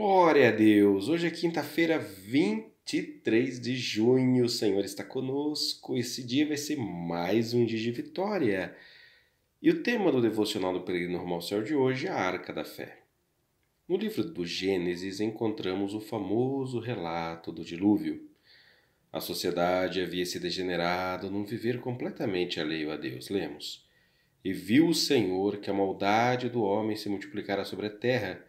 Glória a Deus! Hoje é quinta-feira, 23 de junho. O Senhor está conosco. Esse dia vai ser mais um dia de vitória. E o tema do devocional do Peregrino Rumo ao Céu de hoje é a Arca da Fé. No livro do Gênesis encontramos o famoso relato do dilúvio. A sociedade havia se degenerado num viver completamente alheio a Deus. Lemos: E viu o Senhor que a maldade do homem se multiplicara sobre a terra,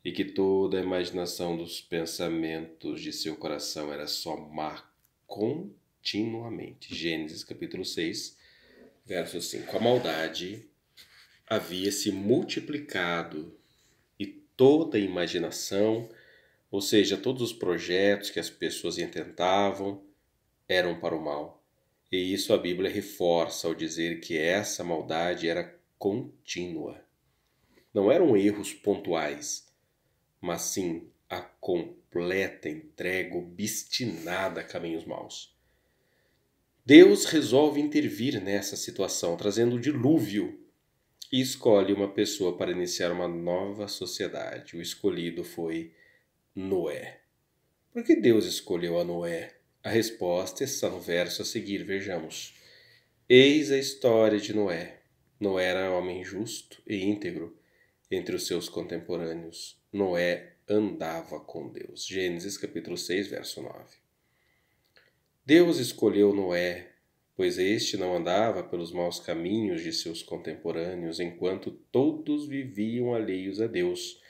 e que toda a imaginação dos pensamentos de seu coração era só má continuamente. Gênesis capítulo 6, verso 5. A maldade havia se multiplicado e toda a imaginação, ou seja, todos os projetos que as pessoas intentavam, eram para o mal. E isso a Bíblia reforça ao dizer que essa maldade era contínua. Não eram erros pontuais, mas sim a completa entrega obstinada a caminhos maus. Deus resolve intervir nessa situação, trazendo o dilúvio, e escolhe uma pessoa para iniciar uma nova sociedade. O escolhido foi Noé. Por que Deus escolheu a Noé? A resposta está no verso a seguir, vejamos. Eis a história de Noé. Noé era homem justo e íntegro entre os seus contemporâneos. Noé andava com Deus. Gênesis capítulo 6, verso 9. Deus escolheu Noé, pois este não andava pelos maus caminhos de seus contemporâneos, enquanto todos viviam alheios a Deus.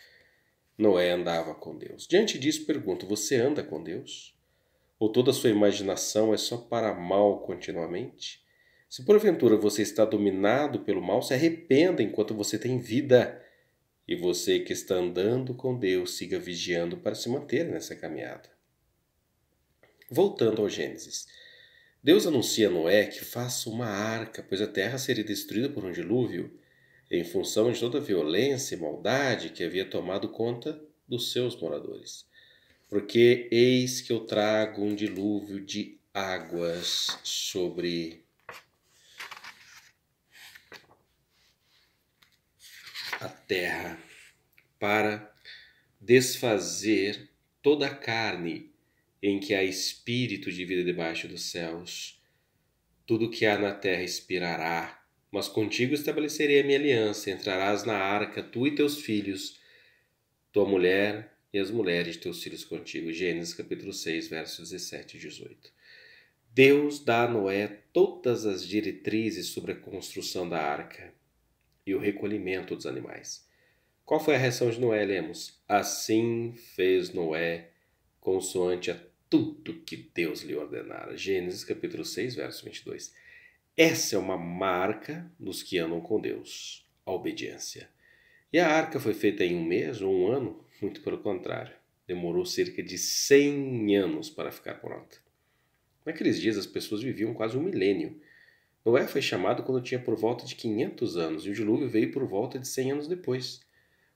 Noé andava com Deus. Diante disso, pergunto: você anda com Deus? Ou toda a sua imaginação é só para mal continuamente? Se porventura você está dominado pelo mal, se arrependa enquanto você tem vida. E você que está andando com Deus, siga vigiando para se manter nessa caminhada. Voltando ao Gênesis. Deus anuncia a Noé que faça uma arca, pois a terra seria destruída por um dilúvio, em função de toda a violência e maldade que havia tomado conta dos seus moradores. Porque eis que eu trago um dilúvio de águas sobre a terra, para desfazer toda a carne em que há espírito de vida debaixo dos céus. Tudo que há na terra expirará, mas contigo estabelecerei a minha aliança. Entrarás na arca, tu e teus filhos, tua mulher e as mulheres de teus filhos contigo. Gênesis capítulo 6, versos 17 e 18. Deus dá a Noé todas as diretrizes sobre a construção da arca e o recolhimento dos animais. Qual foi a reação de Noé? Lemos: assim fez Noé, consoante a tudo que Deus lhe ordenara. Gênesis capítulo 6, verso 22. Essa é uma marca dos que andam com Deus, a obediência. E a arca foi feita em um mês ou um ano? Muito pelo contrário. Demorou cerca de 100 anos para ficar pronta. Naqueles dias as pessoas viviam quase um milênio. Noé foi chamado quando tinha por volta de 500 anos e o dilúvio veio por volta de 100 anos depois.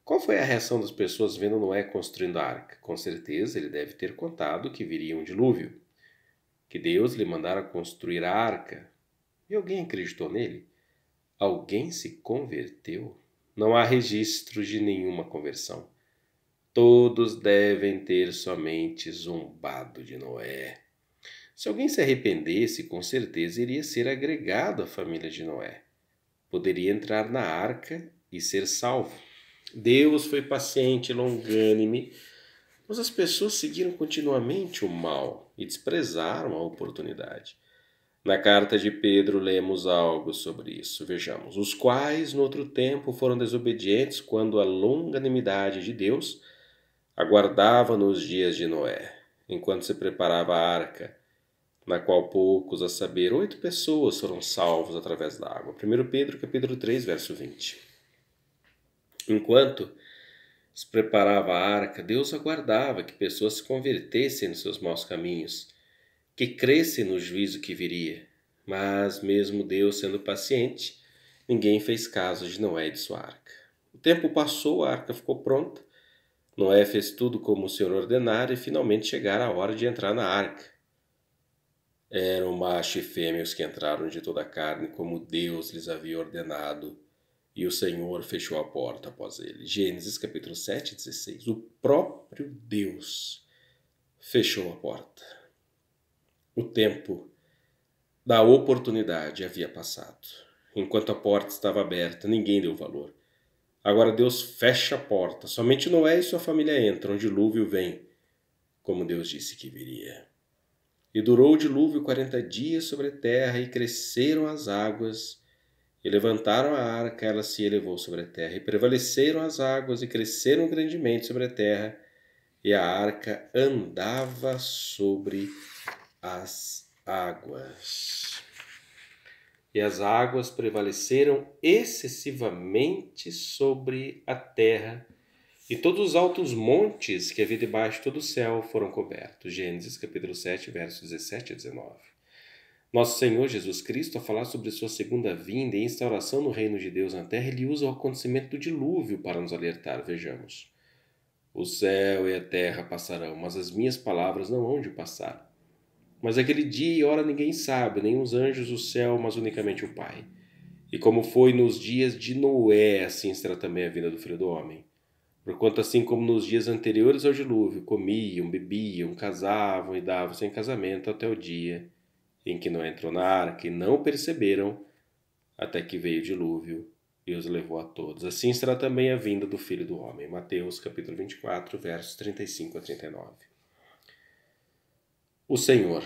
Qual foi a reação das pessoas vendo Noé construindo a arca? Com certeza ele deve ter contado que viria um dilúvio, que Deus lhe mandara construir a arca. E alguém acreditou nele? Alguém se converteu? Não há registros de nenhuma conversão. Todos devem ter somente zombado de Noé. Se alguém se arrependesse, com certeza iria ser agregado à família de Noé. Poderia entrar na arca e ser salvo. Deus foi paciente e longânime, mas as pessoas seguiram continuamente o mal e desprezaram a oportunidade. Na carta de Pedro lemos algo sobre isso. Vejamos: os quais no outro tempo foram desobedientes quando a longanimidade de Deus aguardava nos dias de Noé, enquanto se preparava a arca, na qual poucos, a saber, 8 pessoas foram salvos através da água. 1 Pedro capítulo 3, verso 20. Enquanto se preparava a arca, Deus aguardava que pessoas se convertessem nos seus maus caminhos, que crescem no juízo que viria. Mas, mesmo Deus sendo paciente, ninguém fez caso de Noé e de sua arca. O tempo passou, a arca ficou pronta. Noé fez tudo como o Senhor ordenara e finalmente chegara a hora de entrar na arca. Eram macho e fêmea os que entraram de toda a carne, como Deus lhes havia ordenado, e o Senhor fechou a porta após ele. Gênesis capítulo 7, 16. O próprio próprio Deus fechou a porta. O tempo da oportunidade havia passado. Enquanto a porta estava aberta, ninguém deu valor. Agora Deus fecha a porta. Somente Noé e sua família entram. O dilúvio vem, como Deus disse que viria. E durou o dilúvio 40 dias sobre a terra, e cresceram as águas, e levantaram a arca, ela se elevou sobre a terra. E prevaleceram as águas, e cresceram grandemente sobre a terra, e a arca andava sobre as águas. E as águas prevaleceram excessivamente sobre a terra, e todos os altos montes que havia debaixo de todo o céu foram cobertos. Gênesis capítulo 7, versos 17 a 19. Nosso Senhor Jesus Cristo, ao falar sobre sua segunda vinda e instauração no reino de Deus na terra, ele usa o acontecimento do dilúvio para nos alertar. Vejamos. O céu e a terra passarão, mas as minhas palavras não hão de passar. Mas aquele dia e hora ninguém sabe, nem os anjos do céu, mas unicamente o Pai. E como foi nos dias de Noé, assim será também a vinda do Filho do Homem. Porquanto assim como nos dias anteriores ao dilúvio, comiam, bebiam, casavam e davam-se em casamento até o dia em que Noé entrou na arca, e não perceberam, até que veio o dilúvio e os levou a todos. Assim será também a vinda do Filho do Homem. Mateus capítulo 24, versos 35 a 39. O Senhor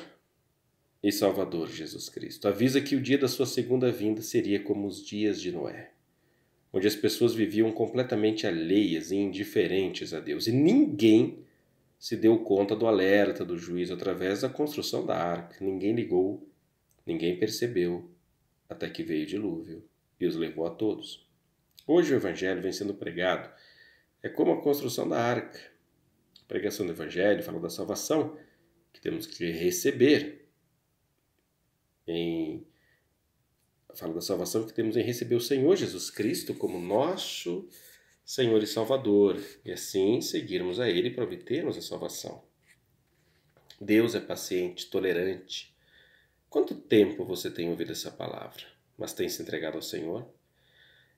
e Salvador Jesus Cristo avisa que o dia da sua segunda vinda seria como os dias de Noé, onde as pessoas viviam completamente alheias e indiferentes a Deus, e ninguém se deu conta do alerta do juízo através da construção da arca. Ninguém ligou, ninguém percebeu, até que veio o dilúvio e os levou a todos. Hoje o Evangelho vem sendo pregado. É como a construção da arca. A pregação do Evangelho fala da salvação que temos que receber. Fala da salvação que temos em receber o Senhor Jesus Cristo como nosso Senhor e Salvador, e assim seguirmos a Ele para obtermos a salvação. Deus é paciente, tolerante. Quanto tempo você tem ouvido essa palavra, mas tem se entregado ao Senhor?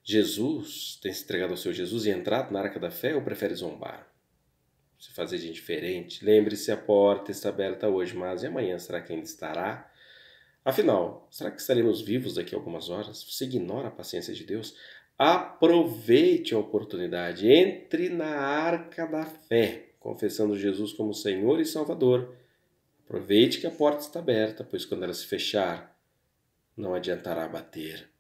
Jesus tem se entregado ao seu Jesus e entrado na arca da fé, ou prefere zombar? Se fazer de indiferente? Lembre-se, a porta está aberta hoje, mas e amanhã será que ainda estará? Afinal, será que estaremos vivos daqui a algumas horas? Você ignora a paciência de Deus? Aproveite a oportunidade, entre na arca da fé, confessando Jesus como Senhor e Salvador. Aproveite que a porta está aberta, pois quando ela se fechar, não adiantará bater.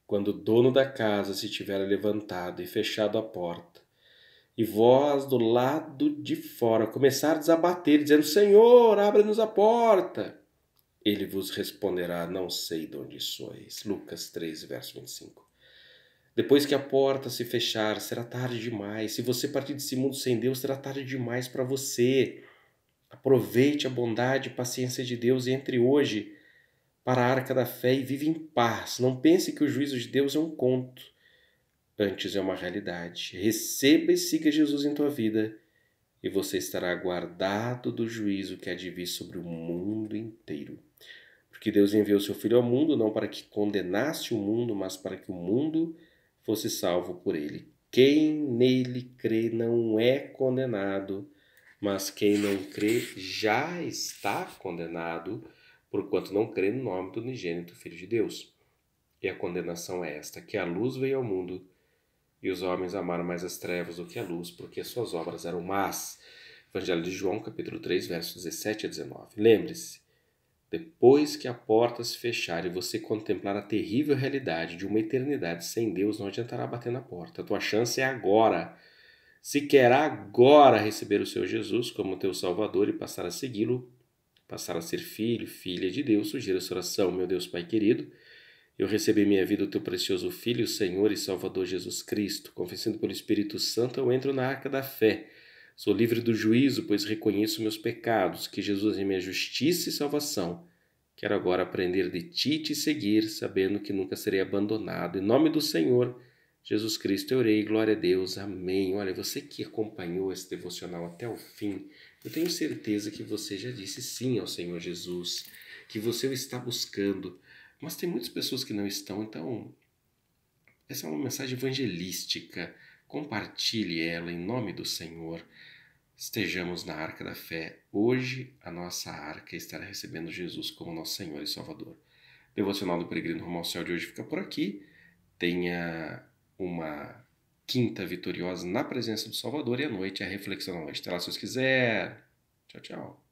Quando o dono da casa se tiver levantado e fechado a porta, e vós do lado de fora começardes a bater, dizendo: Senhor, abre-nos a porta, ele vos responderá: não sei de onde sois. Lucas 3, verso 25. Depois que a porta se fechar, será tarde demais. Se você partir desse mundo sem Deus, será tarde demais para você. Aproveite a bondade e paciência de Deus e entre hoje para a arca da fé e vive em paz. Não pense que o juízo de Deus é um conto. Antes é uma realidade. Receba e siga Jesus em tua vida e você estará guardado do juízo que há de vir sobre o mundo inteiro. Porque Deus enviou seu Filho ao mundo não para que condenasse o mundo, mas para que o mundo fosse salvo por ele. Quem nele crê não é condenado, mas quem não crê já está condenado, porquanto não crê no nome do unigênito Filho de Deus. E a condenação é esta, que a luz veio ao mundo, e os homens amaram mais as trevas do que a luz, porque as suas obras eram más. Evangelho de João, capítulo 3, versos 17 a 19. Lembre-se, depois que a porta se fechar e você contemplar a terrível realidade de uma eternidade sem Deus, não adiantará bater na porta. A tua chance é agora. Se quer agora receber o seu Jesus como teu Salvador e passar a segui-lo, passar a ser filho, filha de Deus, sugira essa oração: meu Deus Pai querido, eu recebi em minha vida o teu precioso Filho, Senhor e Salvador Jesus Cristo. Confessando pelo Espírito Santo, eu entro na arca da fé. Sou livre do juízo, pois reconheço meus pecados, que Jesus é minha justiça e salvação. Quero agora aprender de ti e te seguir, sabendo que nunca serei abandonado. Em nome do Senhor Jesus Cristo eu orei, glória a Deus, amém. Olha, você que acompanhou esse devocional até o fim, eu tenho certeza que você já disse sim ao Senhor Jesus, que você o está buscando, mas tem muitas pessoas que não estão, então essa é uma mensagem evangelística, compartilhe ela em nome do Senhor. estejamos na Arca da Fé. Hoje a nossa arca estará recebendo Jesus como nosso Senhor e Salvador. Devocional do Peregrino Rumo ao Céu de hoje fica por aqui. Tenha uma quinta vitoriosa na presença do Salvador e à noite a reflexão da noite. Até lá se Deus quiser. Tchau, tchau.